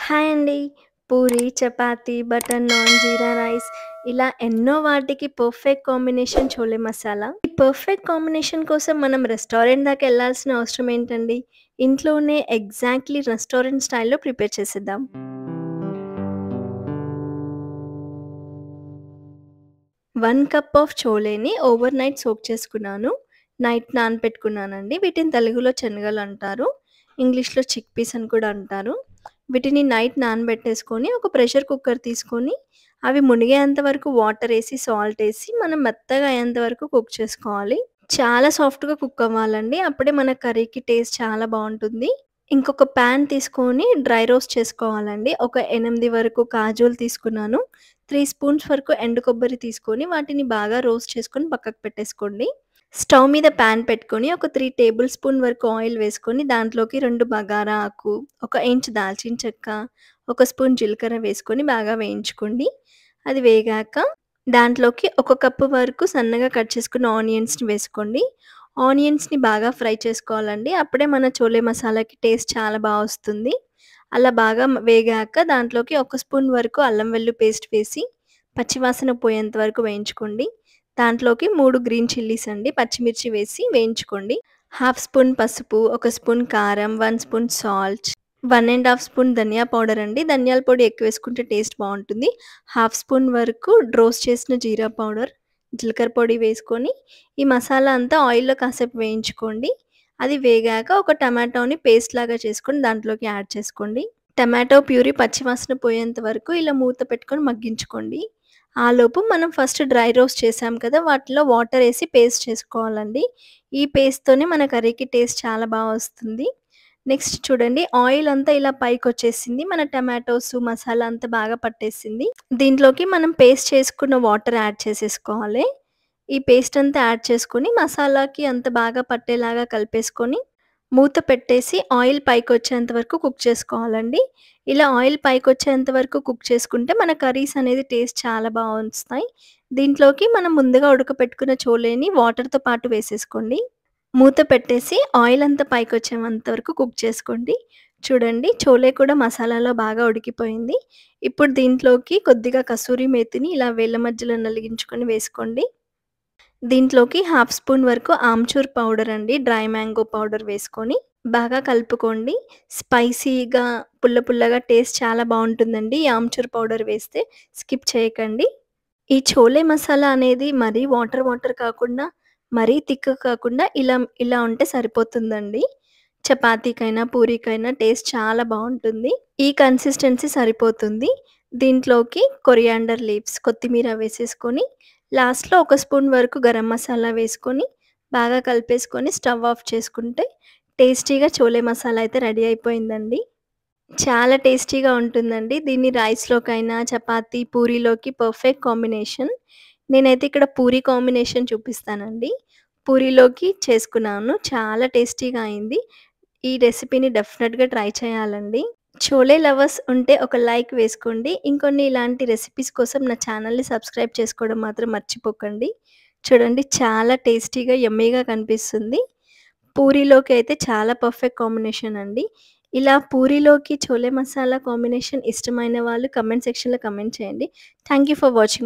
Hi అండి. Puri, chapati, butter non, జీరా rice ఇలా ఎన్నో వాటికి పర్ఫెక్ట్ కాంబినేషన్ చోలే మసాలా. ఈ పర్ఫెక్ట్ కాంబినేషన్ కోసం మనం రెస్టారెంట్ దాకా ఎళ్ళాల్సిన అవసరం ఏంటండి? ఇంట్లోనే ఎగ్జాక్ట్‌లీ రెస్టారెంట్ స్టైల్‌లో ప్రిపేర్ చేసేద్దాం. 1 కప్ ఆఫ్ చోలేని ఓవర్ నైట్ సోక్ చేసుకున్నాను. నైట్ నానపెట్టుకున్నానండి. వీటిని తెలుగులో శనగలంటారు. ఇంగ్లీష్‌లో చిక్ పీస్ అని కూడా అంటారు. వీటిని నైట్ నానబెట్టేసుకొని ఒక ప్రెషర్ కుక్కర్ తీసుకొని అవి మునిగేంత వరకు వాటరేసి, సాల్టేసి మనం మెత్తగా అయ్యేంత వరకు కుక్ చేసుకోవాలి. చాలా సాఫ్ట్‌గా కుక్ అవ్వాలండి. అప్పుడే మన కర్రీకి టేస్ట్ చాలా బావుంటుంది. ఇంకొక పాన్ తీసుకొని డ్రై రోస్ట్ చేసుకోవాలండి. ఒక 8 వరకు కాజులు తీసుకున్నాను. 3 స్పూన్స్ వరకు ఎండు కొబ్బరి తీసుకొని వాటిని బాగా రోస్ట్ చేసుకొని పక్కకు పెట్టేసుకోండి. స్టవ్ మీద పాన్ పెట్టుకొని ఒక 3 టేబుల్ స్పూన్ వరకు ఆయిల్ వేసుకొని దాంట్లోకి 2 బగారా ఆకు, ఒక ఇంచు దాల్చిన చెక్క, ఒక స్పూన్ జీలకర్ర వేసుకొని బాగా వేయించుకోండి. అది వేగాక దాంట్లోకి ఒక కప్పు వరకు సన్నగా కట్ చేసుకున్న ఆనియన్స్‌ని వేసుకోండి. ఆనియన్స్‌ని బాగా ఫ్రై చేసుకోవాలండి. అప్పుడే మన చోలే మసాలాకి టేస్ట్ చాలా వస్తుంది. అలా బాగా వేగాక దాంట్లోకి ఒక స్పూన్ వరకు అల్లం వెల్లుల్లి పేస్ట్ వేసి పచ్చివాసన పోయేంత వరకు వేయించుకోండి. దాంట్లోకి 3 గ్రీన్ చిల్లీస్ అండి పచ్చిమిర్చి వేసి వేయించుకోండి. హాఫ్ స్పూన్ పసుపు, ఒక స్పూన్ కారం, 1 స్పూన్ సాల్ట్, 1 ½ స్పూన్ ధనియా పౌడర్ అండి. ధనియాల పొడి ఎక్కువేసుకుంటే టేస్ట్ బావుంటుంది. హాఫ్ స్పూన్ వరకు రోస్ట్ చేసిన జీరా పౌడర్, జీలకర్ర పొడి వేసుకొని ఈ మసాలా అంతా ఆయిల్‌లో కాసేపు వేయించుకోండి. అది వేగాక ఒక టమాటోని పేస్ట్ లాగా చేసుకొని దాంట్లోకి యాడ్ చేసుకోండి. టమాటో ప్యూరీ పచ్చివాసన పోయేంత వరకు ఇలా మూత పెట్టుకొని మగ్గించుకోండి. ఆలోపు మనం ఫస్ట్ డ్రై రోస్ట్ చేసాం కదా! వాటిలో వాటరేసి పేస్ట్ చేసుకోవాలండి. ఈ పేస్ట్‌తోనే మన కర్రీకి టేస్ట్ చాలా వస్తుంది. నెక్స్ట్ చూడండి ఆయిల్ అంతా ఇలా పైకొచ్చేసింది. మన టమాటోసు, మసాలా అంతా బాగా పట్టేసింది. దీంట్లోకి మనం పేస్ట్ చేసుకున్న వాటర్ యాడ్ చేసేసుకోవాలి. ఈ పేస్ట్ అంతా యాడ్ చేసుకొని మసాలాకి అంత బాగా పట్టేలాగా కలిపేసుకొని మూత పెట్టేసి ఆయిల్ పైకొచ్చేంత వరకు కుక్ చేసుకోవాలండి. ఇలా ఆయిల్ పైకొచ్చేంత వరకు కుక్ చేసుకుంటే మన కర్రీస్ అనేది టేస్ట్ చాలా వస్తాయి. దీంట్లోకి మనం ముందుగా ఉడకపెట్టుకున్న చోలేని వాటర్‌తో పాటు వేసేసుకోండి. మూత పెట్టేసి ఆయిల్ అంతా పైకొచ్చేంత వరకు కుక్ చేసుకోండి. చూడండి చోలే కూడా మసాలాలో బాగా ఉడికిపోయింది. ఇప్పుడు దీంట్లోకి కొద్దిగా కసూరి మేతిని ఇలా వేళ్ళ మధ్యలో నలిగించుకొని వేసుకోండి. దీంట్లోకి హాఫ్ స్పూన్ వరకు ఆమ్చూర్ పౌడర్ అండి. డ్రై మ్యాంగో పౌడర్ వేసుకొని బాగా కలుపుకోండి. స్పైసీగా, పుల్ల పుల్లగా టేస్ట్ చాలా బావుంటుందండి. ఈ ఆమ్చూర్ పౌడర్ వేస్తే స్కిప్ చేయకండి. ఈ చోలే మసాలా అనేది మరీ వాటర్ కాకుండా, మరీ థిక్ కాకుండా ఇలా ఇలా ఉంటే సరిపోతుందండి. చపాతీకైనా, పూరీకైనా టేస్ట్ చాలా బావుంటుంది. ఈ కన్సిస్టెన్సీ సరిపోతుంది. దీంట్లోకి కొరియాండర్ లీవ్స్, కొత్తిమీర వేసేసుకొని లాస్ట్‌లో ఒక స్పూన్ వరకు గరం మసాలా వేసుకొని బాగా కలిపేసుకొని స్టవ్ ఆఫ్ చేసుకుంటే టేస్టీగా చోలే మసాలా అయితే రెడీ అయిపోయిందండి. చాలా టేస్టీగా ఉంటుందండి. దీన్ని రైస్‌లోకైనా, చపాతీ, పూరీలోకి పర్ఫెక్ట్ కాంబినేషన్. నేనైతే ఇక్కడ పూరి కాంబినేషన్ చూపిస్తానండి. పూరీలోకి చేసుకున్నాను. చాలా టేస్టీగా అయింది. ఈ రెసిపీని డెఫినిట్‌గా ట్రై చేయాలండి. చోలే లవర్స్ ఉంటే ఒక లైక్ వేసుకోండి. ఇంకొన్ని ఇలాంటి రెసిపీస్ కోసం నా ఛానల్‌ని సబ్స్క్రైబ్ చేసుకోవడం మాత్రం మర్చిపోకండి. చూడండి చాలా టేస్టీగా, యమ్మీగా కనిపిస్తుంది. పూరీలోకి అయితే చాలా పర్ఫెక్ట్ కాంబినేషన్ అండి. ఇలా పూరీలోకి చోలే మసాలా కాంబినేషన్ ఇష్టమైన వాళ్ళు కామెంట్ సెక్షన్‌లో కామెంట్ చేయండి. Thank you for watching.